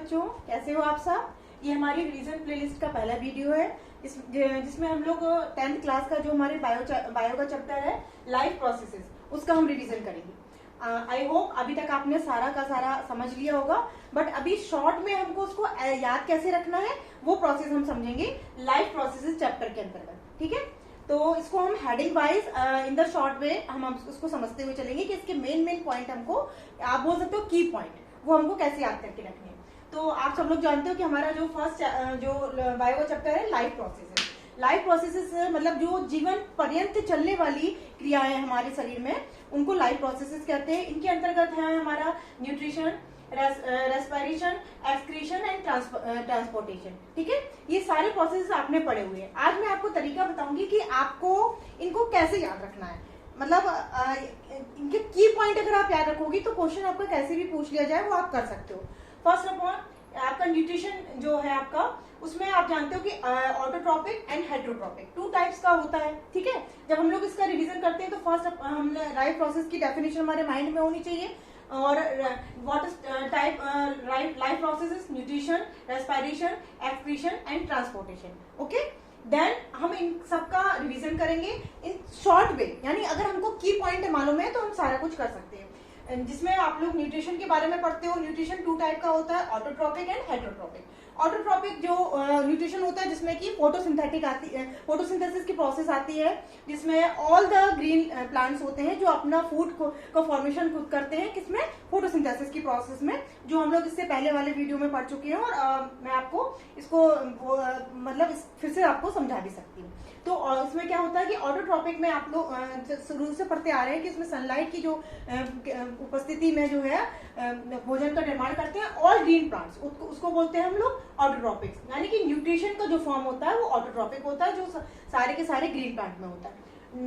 बच्चों, कैसे हो आप सब। ये हमारी रिवीजन प्लेलिस्ट का पहला वीडियो है जिसमें हम लोग 10th क्लास का जो हमारे बायो का चैप्टर है लाइफ प्रोसेसेस, उसका हम रिवीजन करेंगे। आई होप अभी तक आपने सारा का सारा समझ लिया होगा, बट अभी शॉर्ट में हमको उसको याद कैसे रखना है वो प्रोसेस हम समझेंगे लाइफ प्रोसेसेस चैप्टर के अंतर्गत। ठीक है, तो इसको हम heading wise in the short way हम उसको समझते हुए चलेंगे कि इसके मेन पॉइंट हमको, आप बोल सकते हो की पॉइंट, वो हमको कैसे याद करके रखने हैं। तो आप सब लोग जानते हो कि हमारा जो फर्स्ट जो बायो का चैप्टर है लाइफ प्रोसेसेस। लाइफ प्रोसेसेस मतलब जो जीवन पर्यंत चलने वाली क्रियाएं हमारे शरीर में, उनको लाइफ प्रोसेसेस कहते हैं। इनके अंतर्गत है हमारा nutrition, respiration, excretion and transportation. ठीक है, ये सारे प्रोसेस आपने पढ़े हुए हैं। आज मैं आपको तरीका बताऊंगी कि आपको इनको कैसे याद रखना है। मतलब इनके की पॉइंट अगर आप याद रखोगी तो क्वेश्चन आपका कैसे भी पूछ लिया जाए वो आप कर सकते हो। फर्स्ट ऑफ ऑल आपका न्यूट्रिशन जो है आपका, उसमें आप जानते हो कि ऑटोट्रॉपिक एंड हेटेरोट्रॉपिक 2 टाइप्स का होता है। ठीक है, जब हम लोग इसका रिवीजन करते हैं तो फर्स्ट हम लाइफ प्रोसेस की डेफिनेशन हमारे माइंड में होनी चाहिए। और what is type life processes, nutrition, respiration, excretion and transportation. Okay, then हम इन सबका रिवीजन करेंगे इन शॉर्ट वे, यानी अगर हमको की पॉइंट मालूम है तो हम सारा कुछ कर सकते हैं। जिसमें आप लोग न्यूट्रिशन के बारे में पढ़ते हो, न्यूट्रिशन 2 टाइप का होता है, ऑटोट्रॉपिक एंड हेटेरोट्रॉपिक। ऑटोट्रॉपिक जो न्यूट्रिशन होता है जिसमें कि फोटोसिंथेटिक आती है, फोटोसिंथेसिस की प्रोसेस आती है, जिसमें ऑल द ग्रीन प्लांट्स होते हैं जो अपना फूड को फॉर्मेशन खुद करते हैं। किसमें? फोटोसिंथेसिस की प्रोसेस में, जो हम लोग इससे पहले वाले वीडियो में पढ़ चुके हैं। और मैं आपको इसको मतलब फिर से आपको समझा भी सकती हूँ। तो इसमें क्या होता है कि ऑटोट्रॉपिक में आप लोग शुरू से पढ़ते आ रहे हैं कि इसमें सनलाइट की जो उपस्थिति में जो है भोजन का निर्माण करते हैं ऑल ग्रीन प्लांट्स, उसको बोलते हैं हम लोग ऑटोट्रॉपिक्स। यानी कि न्यूट्रिशन का जो फॉर्म होता है वो ऑटोट्रॉपिक होता है, जो सारे के सारे ग्रीन प्लांट में होता है।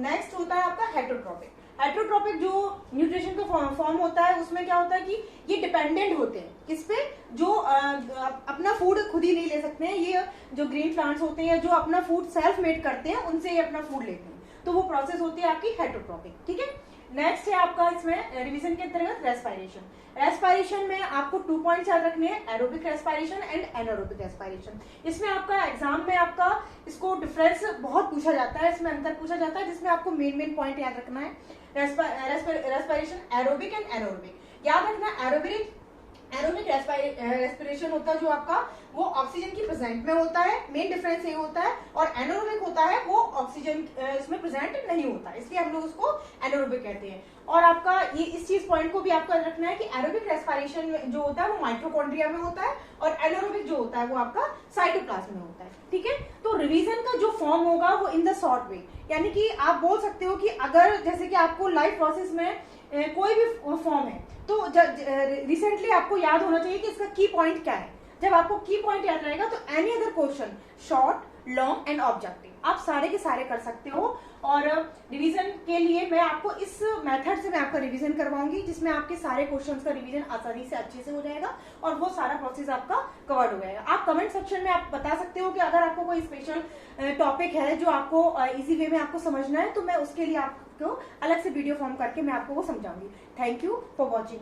नेक्स्ट होता है आपका हेटेरोट्रॉपिक। हेटेरोट्रॉपिक जो न्यूट्रिशन का फॉर्म होता है, उसमें क्या होता है कि ये डिपेंडेंट होते हैं किस पे, जो अपना फूड खुद ही नहीं ले सकते हैं। ये जो ग्रीन प्लांट्स होते हैं जो अपना फूड सेल्फ मेड करते हैं, उनसे ये अपना फूड लेते हैं, तो वो प्रोसेस होती है आपकी हेटेरोट्रॉपिक। ठीक है, नेक्स्ट है आपका इसमें रिवीजन के अंतर्गत रेस्पिरेशन। रेस्पिरेशन में आपको 2 पॉइंट्स याद रखने हैं, aerobic respiration and anaerobic respiration. इसमें आपका एग्जाम में आपका इसको डिफरेंस बहुत पूछा जाता है, इसमें अंतर पूछा जाता है, जिसमें आपको मेन पॉइंट याद रखना है। रेस्पिरेशन एरोबिक एंड एनारोबिक याद रखना। एरोबिक रेस्पिरेशन होता है जो आपका, वो ऑक्सीजन की प्रेजेंट में होता है, मेन डिफरेंस ये होता है। और एनारोबिक होता है वो ऑक्सीजन इसमें प्रेजेंट नहीं होता, इसलिए हम लोग उसको एनारोबिक कहते हैं। और आपका ये इस चीज पॉइंट को भी आपको याद रखना है कि एरोबिक रेस्पिरेशन जो होता है वो माइटोकॉन्ड्रिया में होता है, और एनारोबिक जो होता है वो आपका साइटोप्लाज्म में होता है। ठीक है, तो रिवीजन का जो फॉर्म होगा वो इन द शॉर्ट वे, यानी कि आप बोल सकते हो कि अगर जैसे कि आपको लाइफ प्रोसेस में कोई भी फॉर्म है तो रिसेंटली आपको याद होना चाहिए कि इसका की पॉइंट क्या है। जब आपको की पॉइंट याद रहेगा तो any other question, short, long and objective, आप सारे के सारे कर सकते हो। और रिवीजन के लिए मैं आपको इस मेथड से मैं आपका रिवीजन करवाऊंगी, जिसमें आपके सारे क्वेश्चंस का रिवीजन आसानी से अच्छे से हो जाएगा और वो सारा प्रोसेस आपका कवर्ड हो जाएगा। आप कमेंट सेक्शन में आप बता सकते हो कि अगर आपको कोई स्पेशल टॉपिक है जो आपको इजी वे में आपको समझना है, तो मैं उसके लिए आपको अलग से वीडियो फॉर्म करके मैं आपको वो समझाऊंगी। Thank you for watching.